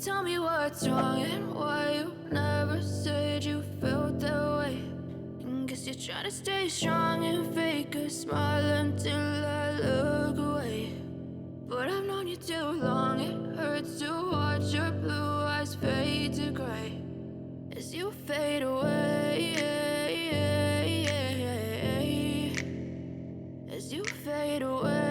Tell me what's wrong and why you never said you felt that way. And guess you're trying to stay strong and fake a smile until I look away. But I've known you too long, it hurts to watch your blue eyes fade to gray as you fade away, as you fade away.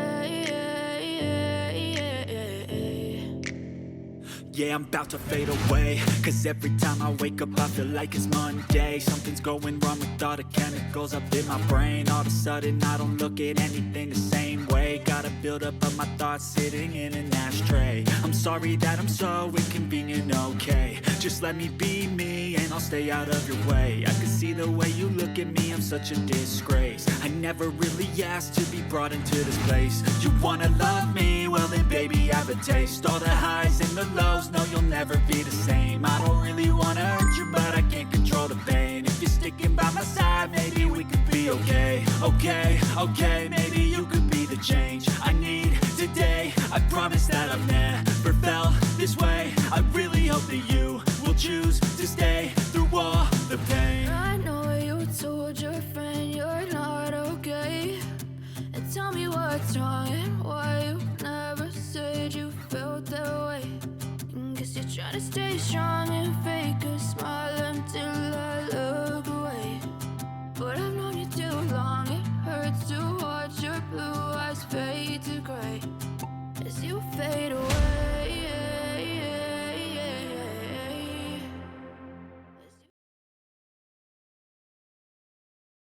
Yeah, I'm about to fade away, cause every time I wake up I feel like it's Monday. Something's going wrong with all the chemicals up in my brain. All of a sudden I don't look at anything the same way. Got a buildup of my thoughts sitting in an ashtray. I'm sorry that I'm so inconvenient, okay. Just let me be me and I'll stay out of your way. I can see the way you look at me, I'm such a disgrace. I never really asked to be brought into this place. You wanna love me? Well then baby have a taste. All the highs and the lows, no you'll never be the same. I don't really wanna hurt you but I can't control the pain. If you're sticking by my side, maybe we could be okay. Okay, maybe you could be the change I need today. I promise that I've never felt this way. I really hope that you will choose to stay through all the pain. I know you told your friend you're not okay. And tell me what's wrong and why you never said you felt that way. And guess you're trying to stay strong and fake a smile until I look away. But I've known you too long, it hurts to watch your blue eyes fade to gray as you fade away.